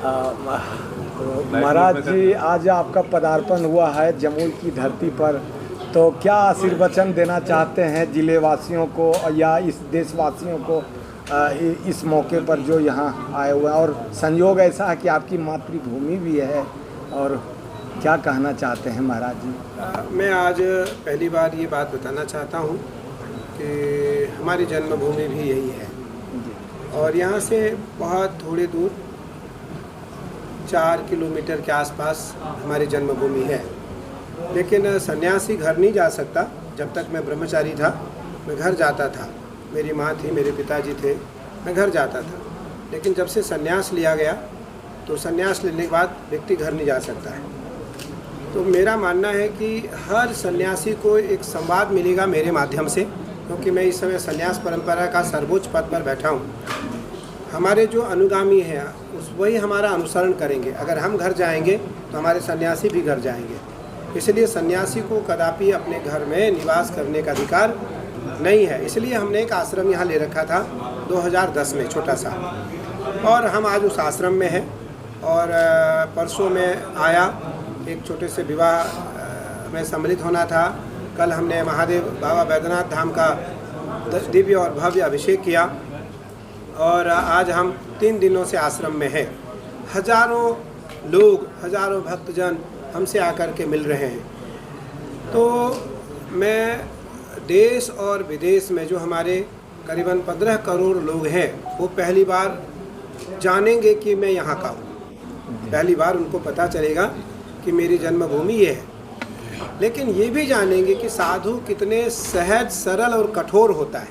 महाराज जी, आज आपका पदार्पण हुआ है जमुई की धरती पर, तो क्या आशीर्वचन देना चाहते हैं जिले वासियों को या इस देशवासियों को इस मौके पर जो यहाँ आए हुए हैं? और संयोग ऐसा है कि आपकी मातृभूमि भी है, और क्या कहना चाहते हैं महाराज जी? मैं आज पहली बार ये बात बताना चाहता हूँ कि हमारी जन्मभूमि भी यही है और यहाँ से बहुत थोड़ी दूर 4 किलोमीटर के आसपास हमारी जन्मभूमि है। लेकिन सन्यासी घर नहीं जा सकता। जब तक मैं ब्रह्मचारी था मैं घर जाता था, मेरी माँ थी, मेरे पिताजी थे, मैं घर जाता था। लेकिन जब से सन्यास लिया गया तो सन्यास लेने के बाद व्यक्ति घर नहीं जा सकता है। तो मेरा मानना है कि हर सन्यासी को एक संवाद मिलेगा मेरे माध्यम से, क्योंकि मैं इस समय सन्यास परंपरा का सर्वोच्च पद पर बैठा हूँ। हमारे जो अनुगामी हैं वही हमारा अनुसरण करेंगे। अगर हम घर जाएंगे तो हमारे सन्यासी भी घर जाएंगे। इसलिए सन्यासी को कदापि अपने घर में निवास करने का अधिकार नहीं है। इसलिए हमने एक आश्रम यहाँ ले रखा था 2010 में, छोटा सा, और हम आज उस आश्रम में हैं। और परसों में आया, एक छोटे से विवाह में सम्मिलित होना था। कल हमने महादेव बाबा बैद्यनाथ धाम का दिव्य और भव्य अभिषेक किया और आज हम 3 दिनों से आश्रम में हैं। हजारों लोग, हजारों भक्तजन हमसे आकर के मिल रहे हैं। तो मैं देश और विदेश में जो हमारे करीबन 15 करोड़ लोग हैं वो पहली बार जानेंगे कि मैं यहाँ का हूँ। पहली बार उनको पता चलेगा कि मेरी जन्मभूमि ये है। लेकिन ये भी जानेंगे कि साधु कितने सहज, सरल और कठोर होता है,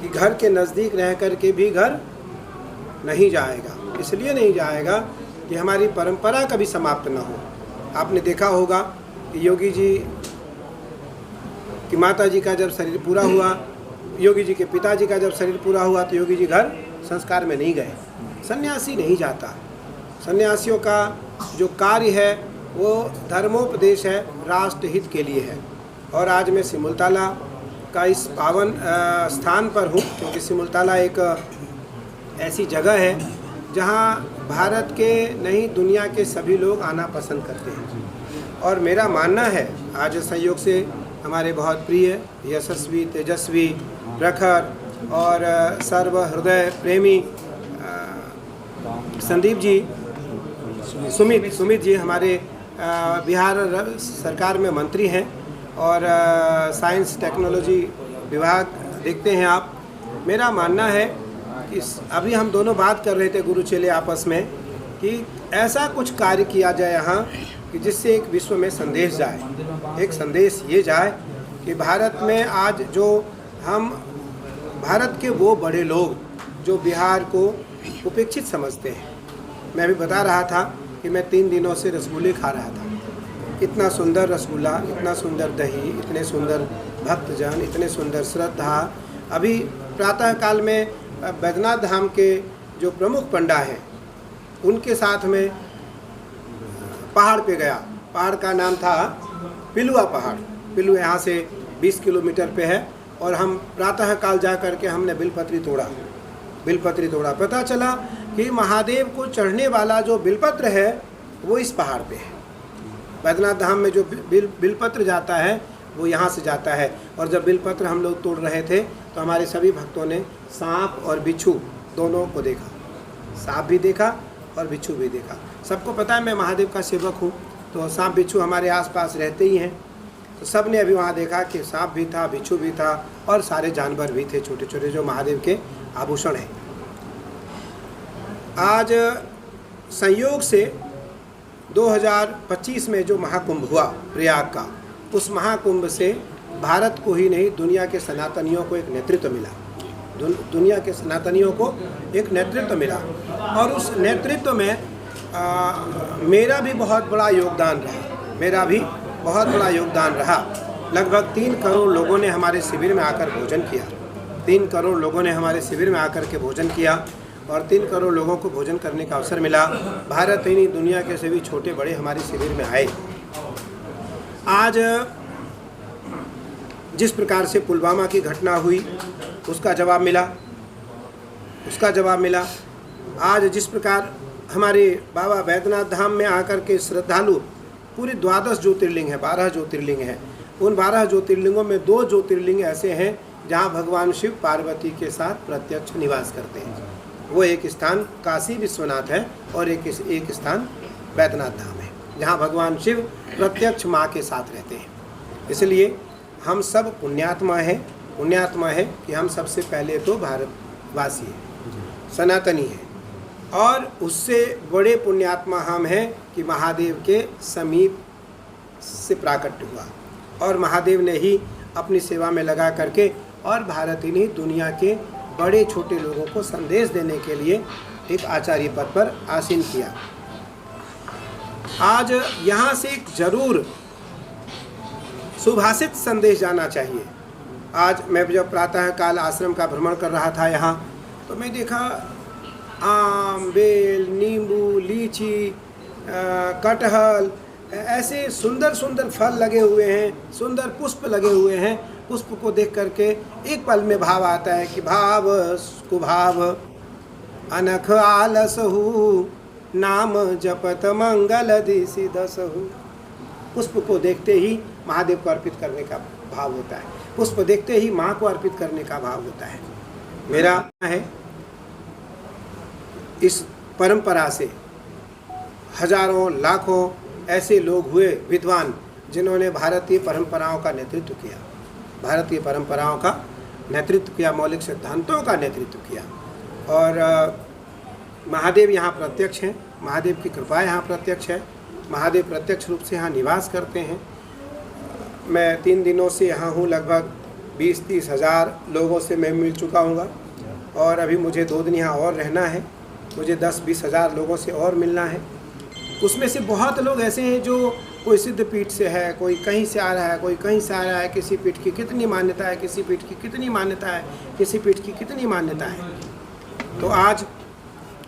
कि घर के नज़दीक रह कर के भी घर नहीं जाएगा। इसलिए नहीं जाएगा कि हमारी परंपरा कभी समाप्त ना हो। आपने देखा होगा कि योगी जी की माता जी का जब शरीर पूरा हुआ, योगी जी के पिताजी का जब शरीर पूरा हुआ, तो योगी जी घर संस्कार में नहीं गए। सन्यासी नहीं जाता। सन्यासियों का जो कार्य है वो धर्मोपदेश है, राष्ट्र हित के लिए है। और आज मैं सिमुलताला का इस पावन स्थान पर हूँ, क्योंकि सिमुलताला एक ऐसी जगह है जहाँ भारत के नहीं दुनिया के सभी लोग आना पसंद करते हैं। और मेरा मानना है, आज संयोग से हमारे बहुत प्रिय, यशस्वी, तेजस्वी, प्रखर और सर्व हृदय प्रेमी संदीप जी, सुमित जी हमारे बिहार सरकार में मंत्री हैं और साइंस टेक्नोलॉजी विभाग देखते हैं आप। मेरा मानना है कि अभी हम दोनों बात कर रहे थे गुरु चेले आपस में कि ऐसा कुछ कार्य किया जाए यहाँ कि जिससे एक विश्व में संदेश जाए। एक संदेश ये जाए कि भारत में आज जो हम, भारत के वो बड़े लोग जो बिहार को उपेक्षित समझते हैं। मैं अभी बता रहा था कि मैं 3 दिनों से रसगुल्ले खा रहा था। इतना सुंदर रसगुल्ला, इतना सुंदर दही, इतने सुंदर भक्तजन, इतने सुंदर श्रद्धा। अभी प्रातः काल में बैद्यनाथ धाम के जो प्रमुख पंडा हैं उनके साथ में पहाड़ पे गया। पहाड़ का नाम था पिलुआ पहाड़। पिलु यहाँ से 20 किलोमीटर पे है। और हम प्रातः काल जा कर के हमने बिलपत्री तोड़ा। पता चला कि महादेव को चढ़ने वाला जो बिलपत्र है वो इस पहाड़ पे है। बैद्यनाथ धाम में जो बिलपत्र जाता है वो यहाँ से जाता है। और जब बिलपत्र हम लोग तोड़ रहे थे तो हमारे सभी भक्तों ने सांप और बिच्छू दोनों को देखा। सांप भी देखा और बिच्छू भी देखा। सबको पता है मैं महादेव का सेवक हूँ, तो सांप बिच्छू हमारे आसपास रहते ही हैं। तो सब ने अभी वहाँ देखा कि सांप भी था, बिच्छू भी था और सारे जानवर भी थे, छोटे छोटे, जो महादेव के आभूषण हैं। आज संयोग से 2025 में जो महाकुंभ हुआ प्रयाग का, उस महाकुंभ से भारत को ही नहीं दुनिया के सनातनियों को एक नेतृत्व मिला। दुनिया के सनातनियों को एक नेतृत्व मिला। और उस नेतृत्व में मेरा भी बहुत बड़ा योगदान रहा। लगभग 3 करोड़ लोगों ने हमारे शिविर में आकर भोजन किया। 3 करोड़ लोगों ने हमारे शिविर में आकर के भोजन किया और 3 करोड़ लोगों को भोजन करने का अवसर मिला। भारत ही नहीं दुनिया के सभी छोटे बड़े हमारे शिविर में आए। आज जिस प्रकार से पुलवामा की घटना हुई उसका जवाब मिला। आज जिस प्रकार हमारे बाबा बैद्यनाथ धाम में आकर के श्रद्धालु पूरे 12 ज्योतिर्लिंग है, 12 ज्योतिर्लिंग हैं। उन 12 ज्योतिर्लिंगों में 2 ज्योतिर्लिंग ऐसे हैं जहाँ भगवान शिव पार्वती के साथ प्रत्यक्ष निवास करते हैं। वो एक स्थान काशी विश्वनाथ है और एक स्थान बैद्यनाथ धाम है, जहाँ भगवान शिव प्रत्यक्ष माँ के साथ रहते हैं। इसलिए हम सब पुण्यात्मा है कि हम सबसे पहले तो भारतवासी हैं, सनातनी हैं, और उससे बड़े पुण्यात्मा हम हैं कि महादेव के समीप से प्राकट्य हुआ और महादेव ने ही अपनी सेवा में लगा करके और भारत ही नहीं दुनिया के बड़े छोटे लोगों को संदेश देने के लिए एक आचार्य पद पर आसीन किया। आज यहाँ से एक जरूर सुभाषित संदेश जाना चाहिए। आज मैं जब प्रातः काल आश्रम का भ्रमण कर रहा था यहाँ, तो मैं देखा आम, बेल, नींबू, लीची, कटहल, ऐसे सुंदर सुंदर फल लगे हुए हैं, सुंदर पुष्प लगे हुए हैं। पुष्प को देख करके एक पल में भाव आता है कि भाव कुभाव अनख आलसहु नाम जपत मंगल दिशि दसहु। पुष्प को देखते ही महादेव को अर्पित करने का भाव होता है, पुष्प देखते ही माँ को अर्पित करने का भाव होता है। मेरा है इस परंपरा से हजारों लाखों ऐसे लोग हुए विद्वान जिन्होंने भारतीय परंपराओं का नेतृत्व किया, भारतीय परंपराओं का नेतृत्व किया, मौलिक सिद्धांतों का नेतृत्व किया। और महादेव यहाँ प्रत्यक्ष हैं, महादेव की कृपा यहाँ प्रत्यक्ष है, महादेव प्रत्यक्ष रूप से यहाँ निवास करते हैं। मैं 3 दिनों से यहाँ हूँ, लगभग 20-30 हज़ार लोगों से मैं मिल चुका हूँ और अभी मुझे 2 दिन यहाँ और रहना है, मुझे 10-20 हज़ार लोगों से और मिलना है। उसमें से बहुत लोग ऐसे हैं जो कोई सिद्ध पीठ से है, कोई कहीं से आ रहा है, कोई कहीं से आ रहा है, किसी पीठ की कितनी मान्यता है, किसी पीठ की कितनी मान्यता है, किसी पीठ की कितनी मान्यता है। तो आज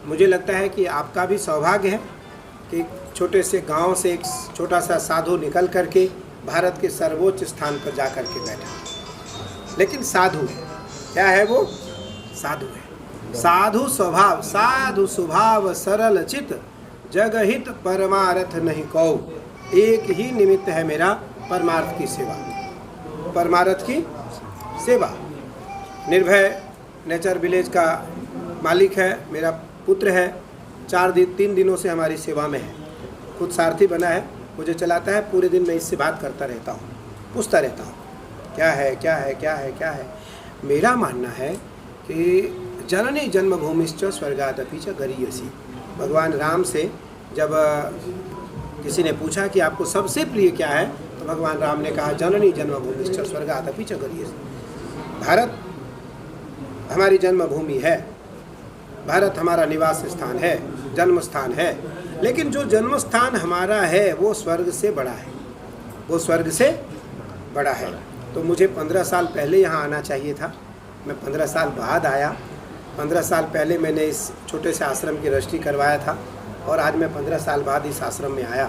मुझे लगता है कि आपका भी सौभाग्य है कि छोटे से गांव से एक छोटा सा साधु निकल करके भारत के सर्वोच्च स्थान पर जा कर के बैठा। लेकिन साधु है, क्या है वो? साधु है। साधु स्वभाव, साधु स्वभाव, सरल चित, जगहित परमार्थ नहीं कौ। एक ही निमित्त है मेरा, परमार्थ की सेवा, परमार्थ की सेवा। निर्भय नेचर विलेज का मालिक है, मेरा पुत्र है, 3 दिनों से हमारी सेवा में है, खुद सारथी बना है, मुझे चलाता है। पूरे दिन मैं इससे बात करता रहता हूँ, पूछता रहता हूँ क्या है क्या है क्या है क्या है। मेरा मानना है कि जननी जन्मभूमिश्च स्वर्गादपि च गरीयसी। भगवान राम से जब किसी ने पूछा कि आपको सबसे प्रिय क्या है, तो भगवान राम ने कहा जननी जन्मभूमिश्च स्वर्गादपि च गरीयसी। भारत हमारी जन्मभूमि है, भारत हमारा निवास स्थान है, जन्म स्थान है। लेकिन जो जन्म स्थान हमारा है वो स्वर्ग से बड़ा है, वो स्वर्ग से बड़ा है। तो मुझे 15 साल पहले यहाँ आना चाहिए था, मैं 15 साल बाद आया। 15 साल पहले मैंने इस छोटे से आश्रम की रजिस्ट्री करवाया था और आज मैं 15 साल बाद इस आश्रम में आया।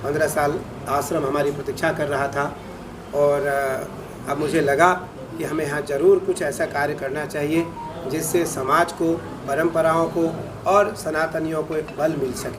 15 साल आश्रम हमारी प्रतीक्षा कर रहा था और अब मुझे लगा कि हमें यहाँ ज़रूर कुछ ऐसा कार्य करना चाहिए जिससे समाज को, परंपराओं को और सनातनियों को एक बल मिल सके।